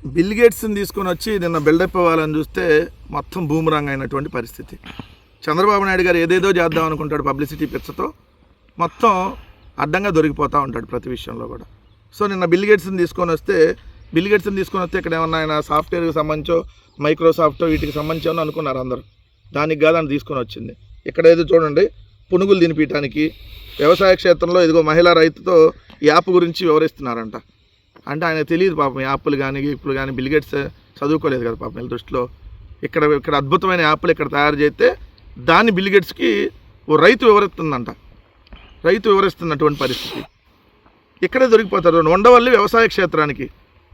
Bill గేట్స్ని తీసుకొని వచ్చి నిన్న బిల్డప్ ఇవ్వాలని చూస్తే మొత్తం బూమరాంగ్ అయినటువంటి పరిస్థితి. చంద్రబాబు నాయుడు గారు ఏదేదో చేద్దాం అనుకుంటాడు పబ్లిసిటీ పిచ్చతో, మొత్తం అడ్డంగా దొరికిపోతూ ఉంటాడు ప్రతి విషయంలో కూడా. సో నిన్న బిల్ గేట్స్ని తీసుకొని వస్తే ఇక్కడ ఏమన్నా ఆయన సాఫ్ట్వేర్కి సంబంధించో మైక్రోసాఫ్ట్ వీటికి సంబంధించో అనుకున్నారు అందరూ. దానికి కాదని తీసుకొని వచ్చింది. ఇక్కడ ఏదో చూడండి, పునుగులు తినిపించడానికి వ్యవసాయ క్షేత్రంలో ఇదిగో మహిళా రైతుతో యాప్ గురించి వివరిస్తున్నారంట. అంటే ఆయన తెలియదు పాపం యాప్లు కానీ ఇప్పుడు కానీ. బిల్ గేట్స్ చదువుకోలేదు కదా పాపం వీళ్ళ దృష్టిలో. ఇక్కడ అద్భుతమైన యాప్లు ఇక్కడ తయారు చేస్తే దాన్ని బిల్ గేట్స్కి ఓ రైతు వివరిస్తున్నటువంటి పరిస్థితి. ఇక్కడే దొరికిపోతారు. ఉండవల్లి వ్యవసాయ క్షేత్రానికి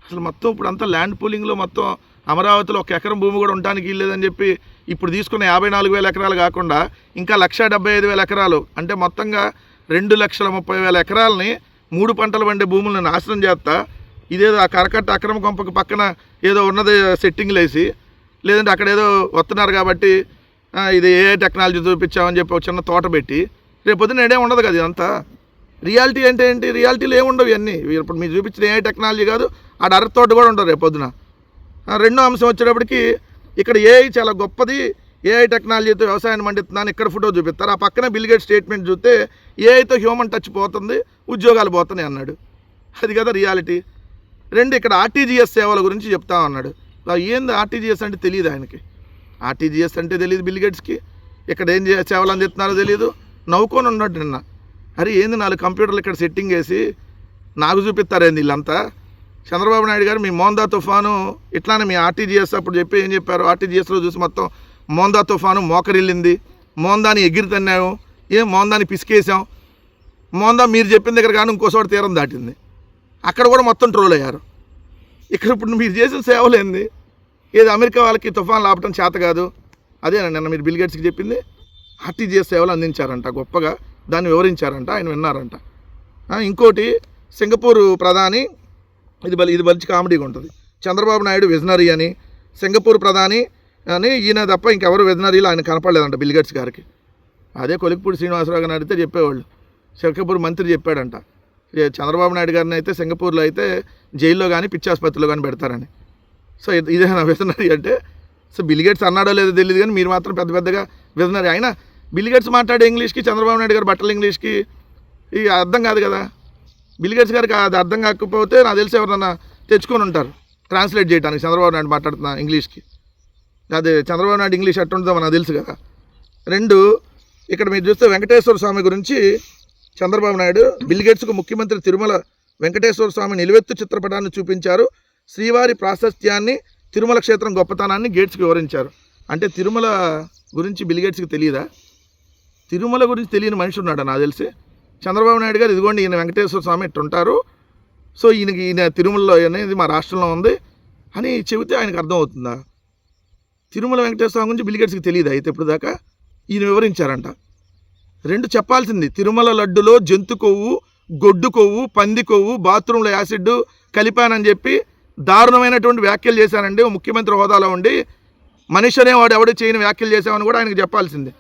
అసలు మొత్తం ఇప్పుడు అంతా ల్యాండ్ పూలింగ్లో మొత్తం అమరావతిలో 1 ఎకరం భూమి కూడా ఉండడానికి లేదని చెప్పి ఇప్పుడు తీసుకున్న 54,000 ఎకరాలు కాకుండా ఇంకా 1,75,000 ఎకరాలు, అంటే మొత్తంగా 2,30,000 ఎకరాలని 3 పంటలు పండే భూములను నాశనం చేస్తా ఇదేదో ఆ కరకట్ట అక్రమ కొంపకి పక్కన ఏదో ఉన్నది సెట్టింగ్లు వేసి, లేదంటే అక్కడ ఏదో వస్తున్నారు కాబట్టి ఇది ఏ టెక్నాలజీ చూపించామని చెప్పి ఒక చిన్న తోట పెట్టి రేపొద్దున ఏడే ఉండదు కదా. ఇదంతా రియాలిటీ అంటే ఏంటి? రియాలిటీలో ఏముండవు ఇవన్నీ. ఇప్పుడు మీరు చూపించిన ఏ టెక్నాలజీ కాదు, ఆడ అరతోట కూడా ఉండదు రేపొద్దున. రెండో అంశం వచ్చేటప్పటికి ఇక్కడ ఏఐ చాలా గొప్పది, ఏఐ టెక్నాలజీతో వ్యవసాయాన్ని మండిస్తున్నాను ఇక్కడ ఫోటో చూపిస్తారు. ఆ పక్కన బిల్ గేట్స్ స్టేట్మెంట్ చూస్తే ఏఐతో హ్యూమన్ టచ్ పోతుంది, ఉద్యోగాలు పోతున్నాయి అన్నాడు. అది కదా రియాలిటీ. ఇక్కడ ఆర్టీజీఎస్ సేవల గురించి చెప్తా అన్నాడు. ఏంది ఆర్టీజీఎస్ అంటే తెలియదు ఆయనకి. ఆర్టీజీఎస్ అంటే తెలియదు బిల్ గేట్స్కి. ఇక్కడ ఏం సేవలు అందిస్తున్నారో తెలియదు. నవ్వుకొని ఉన్నాడు నిన్న. అరే ఏంది 4 కంప్యూటర్లు ఇక్కడ సెట్టింగ్ వేసి నాకు చూపిస్తారేంది వీళ్ళంతా. చంద్రబాబు నాయుడు గారు మీ మోందా తుఫాను ఇట్లానే మీ ఆర్టీజీఎస్ అప్పుడు చెప్పి ఏం చెప్పారు, ఆర్టీజీఎస్లో చూసి మొత్తం మోందా తుఫాను మోకరిల్లింది, మోందాని ఎగిరి తన్నాము, మోందాని పిసికేసాం, మోందా మీరు చెప్పిన దగ్గర కానీ ఇంకోసోటి తీరం దాటింది. అక్కడ కూడా మొత్తం ట్రోల్ అయ్యారు. ఇక్కడ ఇప్పుడు మీరు చేసిన సేవలు ఏంది? ఏది అమెరికా వాళ్ళకి తుఫాన్లు ఆపటం చేత కాదు, అదేనా నిన్న మీరు బిల్ గేట్స్కి చెప్పింది? ఆర్టీజీఎస్ సేవలు అందించారంట, గొప్పగా దాన్ని వివరించారంట, ఆయన విన్నారంట. ఇంకోటి సింగపూర్ ప్రధాని, ఇది మంచి కామెడీగా ఉంటుంది. చంద్రబాబు నాయుడు విజనరీ అని, సింగపూర్ ప్రధాని అని ఈయన తప్ప ఇంకెవరు విజనరీలో ఆయన కనపడలేదంట బిల్ గేట్స్ గారికి. అదే కొలిక్పూడి శ్రీనివాసరావు గారిని అడిగితే చెప్పేవాళ్ళు. సింగపూర్ మంత్రి చెప్పాడంట చంద్రబాబు నాయుడు గారిని అయితే సింగపూర్లో అయితే జైల్లో కానీ పిచ్చాసుపత్రిలో కానీ పెడతారని. సో ఇదేనా విజనరీ అంటే? సో బిల్ గేట్స్ అన్నాడో లేదో తెలియదు కానీ మీరు మాత్రం పెద్దగా విజనరీ. అయినా బిల్ గేట్స్ మాట్లాడే ఇంగ్లీష్కి చంద్రబాబు నాయుడు గారు బట్టల ఇంగ్లీష్కి ఇక అర్థం కాదు కదా. బిల్ గేట్స్ గారికి అది అర్థం కాకపోతే నాకు తెలిసి ఎవరన్నా తెచ్చుకొని ఉంటారు ట్రాన్స్లేట్ చేయడానికి చంద్రబాబు నాయుడు మాట్లాడుతున్న ఇంగ్లీష్కి. అదే చంద్రబాబు నాయుడు ఇంగ్లీష్ ఎట్టుంటుందో నాకు తెలుసు కదా. ఇక్కడ మీరు చూస్తే వెంకటేశ్వర స్వామి గురించి చంద్రబాబు నాయుడు బిల్ గేట్స్కు ముఖ్యమంత్రి తిరుమల వెంకటేశ్వర స్వామి నిలువెత్తు చిత్రపటాన్ని చూపించారు. శ్రీవారి ప్రాశస్త్యాన్ని, తిరుమల క్షేత్రం గొప్పతనాన్ని గేట్స్కి వివరించారు. అంటే తిరుమల గురించి బిల్ గేట్స్కి తెలియదా? తిరుమల గురించి తెలియని మనిషి ఉన్నాడు నాకు తెలిసి. చంద్రబాబు నాయుడు గారు ఇదిగోండి ఈయన వెంకటేశ్వర స్వామి ఇట్టుంటారు, సో ఈయన తిరుమలలో అనేది మా రాష్ట్రంలో ఉంది అని చెబితే ఆయనకు అర్థమవుతుందా? తిరుమల వెంకటేశ్వర స్వామి గురించి బిల్ గేట్స్కి తెలియదా అయితే ఇప్పుడు దాకా? ఈయన వివరించారంట. చెప్పాల్సింది తిరుమల లడ్డులో జంతు కొవ్వు, గొడ్డు కొవ్వు, పంది కొవ్వు, బాత్రూంలో యాసిడ్ కలిపానని చెప్పి దారుణమైనటువంటి వ్యాఖ్యలు చేశానండి ముఖ్యమంత్రి హోదాలో ఉండి. మనిషి అనేవాడు ఎవడు చేయని వ్యాఖ్యలు చేశామని కూడా ఆయనకు చెప్పాల్సిందే.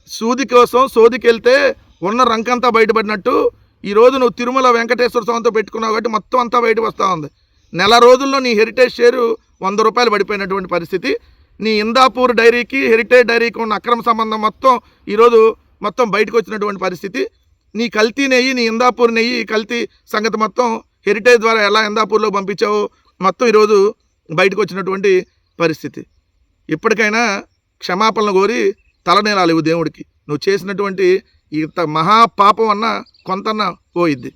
సూది కోసం సోదికెళ్తే ఉన్న రంకంతా బయటపడినట్టు ఈరోజు నువ్వు తిరుమల వెంకటేశ్వర స్వామితో పెట్టుకున్నావు కాబట్టి మొత్తం అంతా బయటకు వస్తూ ఉంది. నెల రోజుల్లో నీ హెరిటేజ్ షేరు 100 రూపాయలు పడిపోయినటువంటి పరిస్థితి. నీ ఇందాపూర్ డైరీకి హెరిటేజ్ డైరీకి ఉన్న అక్రమ సంబంధం ఈరోజు మొత్తం బయటకు వచ్చినటువంటి పరిస్థితి. నీ కల్తీ నెయ్యి, నీ ఇందాపూర్ నెయ్యి కల్తీ సంగతి మొత్తం హెరిటేజ్ ద్వారా ఎలా ఇందాపూర్లో పంపించావో మొత్తం ఈరోజు బయటకు వచ్చినటువంటి పరిస్థితి. ఇప్పటికైనా క్షమాపణలు కోరి తలనేలాలి దేవుడికి. నువ్వు చేసినటువంటి ఈ మహాపాపం అన్న కొంతన్నా పోయిద్ది.